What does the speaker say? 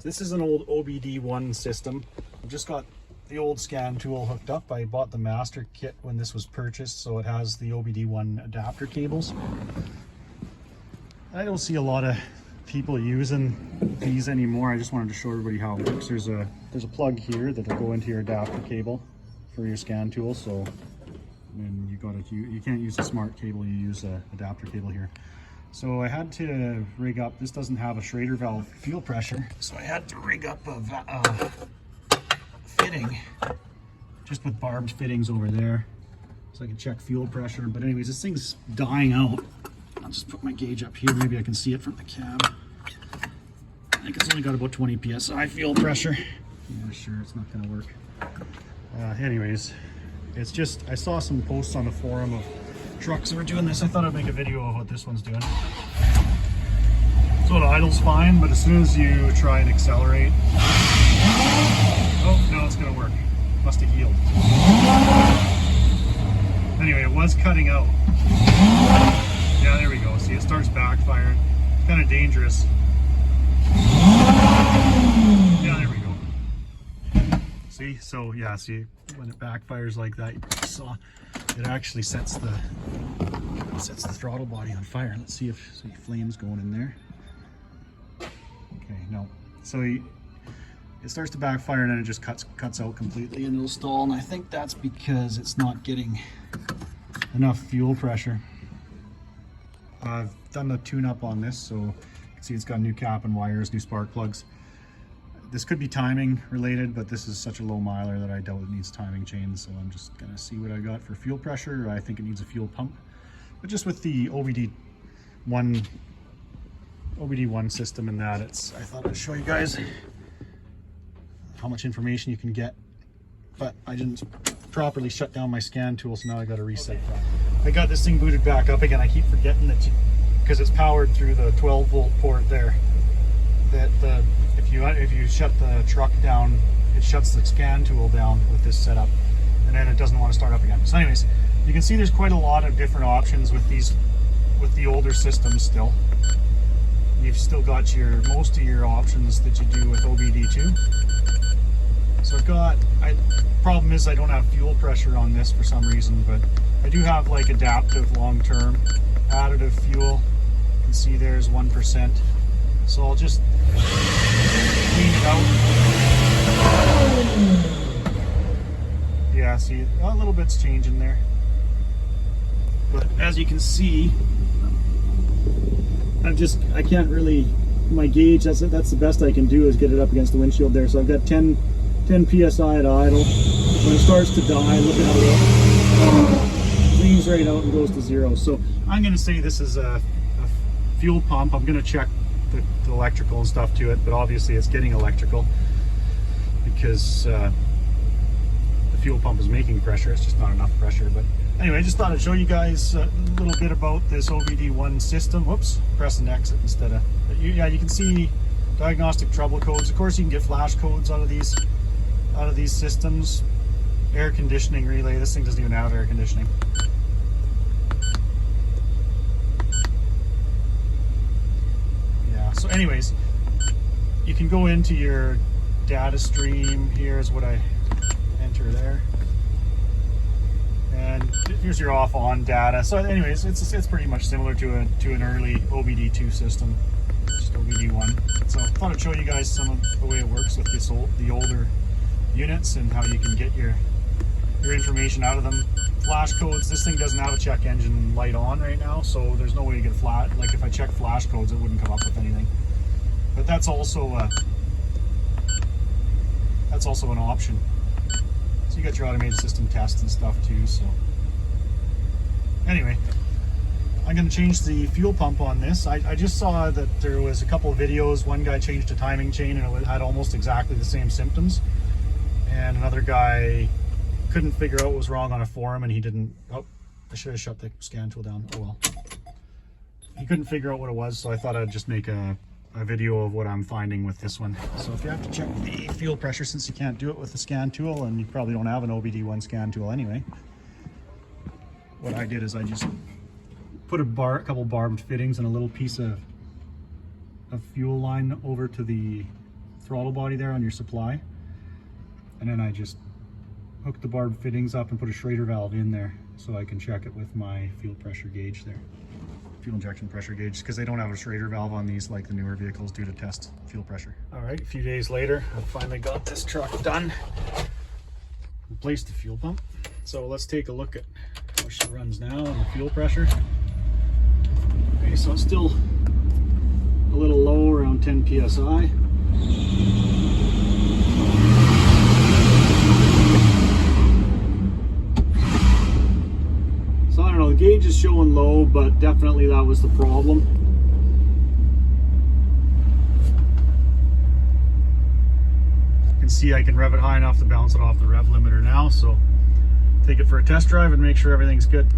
This is an old OBD1 system. I've just got the old scan tool hooked up. I bought the master kit when this was purchased, so it has the OBD1 adapter cables. I don't see a lot of people using these anymore. I just wanted to show everybody how it works. There's a plug here that'll go into your adapter cable for your scan tool. So when you can't use a smart cable, you use an adapter cable here. So I had to rig up, this doesn't have a Schrader valve fuel pressure, so I had to rig up a fitting just with barbed fittings over there so I can check fuel pressure. But anyways, this thing's dying out. I'll just put my gauge up here, maybe I can see it from the cab. I think it's only got about 20 psi fuel pressure. Yeah, sure, it's not gonna work. Anyways, it's just, I saw some posts on the forum of trucks that were doing this. I thought I'd make a video of what this one's doing. So it idles fine, but as soon as you try and accelerate, oh, no, it's gonna work. Must have healed. Anyway, it was cutting out. Yeah, there we go. See, it starts backfiring. Kind of dangerous. Yeah, there we go. See, so yeah, see, when it backfires like that, you saw it actually sets the throttle body on fire. Let's see if flames going in there. Okay, no. So it starts to backfire and then it just cuts out completely and it'll stall. And I think that's because it's not getting enough fuel pressure. I've done the tune-up on this, so you can see it's got new cap and wires, new spark plugs. This could be timing related, but this is such a low miler that I doubt it needs timing chains, so I'm just gonna see what I got for fuel pressure. I think it needs a fuel pump. But just with the OBD1 system in that, I thought I'd show you guys how much information you can get. But I didn't properly shut down my scan tool, so now I gotta reset that. I got this thing booted back up again. I keep forgetting that because it's powered through the 12-volt port there, that if you shut the truck down, it shuts the scan tool down with this setup, and then it doesn't want to start up again. So anyways, you can see there's quite a lot of different options with the older systems still. You've still got most of your options that you do with OBD2. So problem is I don't have fuel pressure on this for some reason, but I do have like adaptive long-term additive fuel. You can see there's 1%. So I'll just clean it out. Yeah, see, a little bit's changing there. But as you can see, I can't really, my gauge, that's the best I can do is get it up against the windshield there. So I've got 10 psi at idle. When it starts to die, look at how it cleans right out and goes to 0. So I'm going to say this is a fuel pump. I'm going to check the electrical and stuff to it, but obviously it's getting electrical because the fuel pump is making pressure. It's just not enough pressure. But anyway, I just thought I'd show you guys a little bit about this OBD1 system. Whoops, pressing exit instead of, yeah, you can see diagnostic trouble codes. Of course, you can get flash codes out of these systems. Air conditioning relay. This thing doesn't even have air conditioning. So anyways, you can go into your data stream. Here's what I enter there, and here's your off-on data. So anyways, it's pretty much similar to an early OBD2 system, just OBD1. So I thought I'd show you guys some of the way it works with the older units and how you can get your information out of them. Flash codes, this thing doesn't have a check engine light on right now, so there's no way to get flat. Like if I check flash codes, it wouldn't come up with anything. But that's also an option. So you got your automated system tests and stuff too. So anyway, I'm going to change the fuel pump on this. I just saw that there was a couple of videos. One guy changed a timing chain and it had almost exactly the same symptoms, and another guy couldn't figure out what was wrong on a forum, and he didn't. Oh, I should have shut the scan tool down. Oh well. He couldn't figure out what it was, so I thought I'd just make a video of what I'm finding with this one. So if you have to check the fuel pressure, since you can't do it with the scan tool, and you probably don't have an OBD1 scan tool anyway, what I did is I just put a couple barbed fittings and a little piece of fuel line over to the throttle body there on your supply. And then I just hook the barb fittings up and put a Schrader valve in there so I can check it with my fuel pressure gauge there. Fuel injection pressure gauge, because they don't have a Schrader valve on these like the newer vehicles do to test fuel pressure. All right, a few days later, I finally got this truck done. Replaced the fuel pump. So let's take a look at how she runs now and the fuel pressure. Okay, so it's still a little low, around 10 psi. So I don't know, the gauge is showing low, but definitely that was the problem. You can see I can rev it high enough to bounce it off the rev limiter now, so take it for a test drive and make sure everything's good.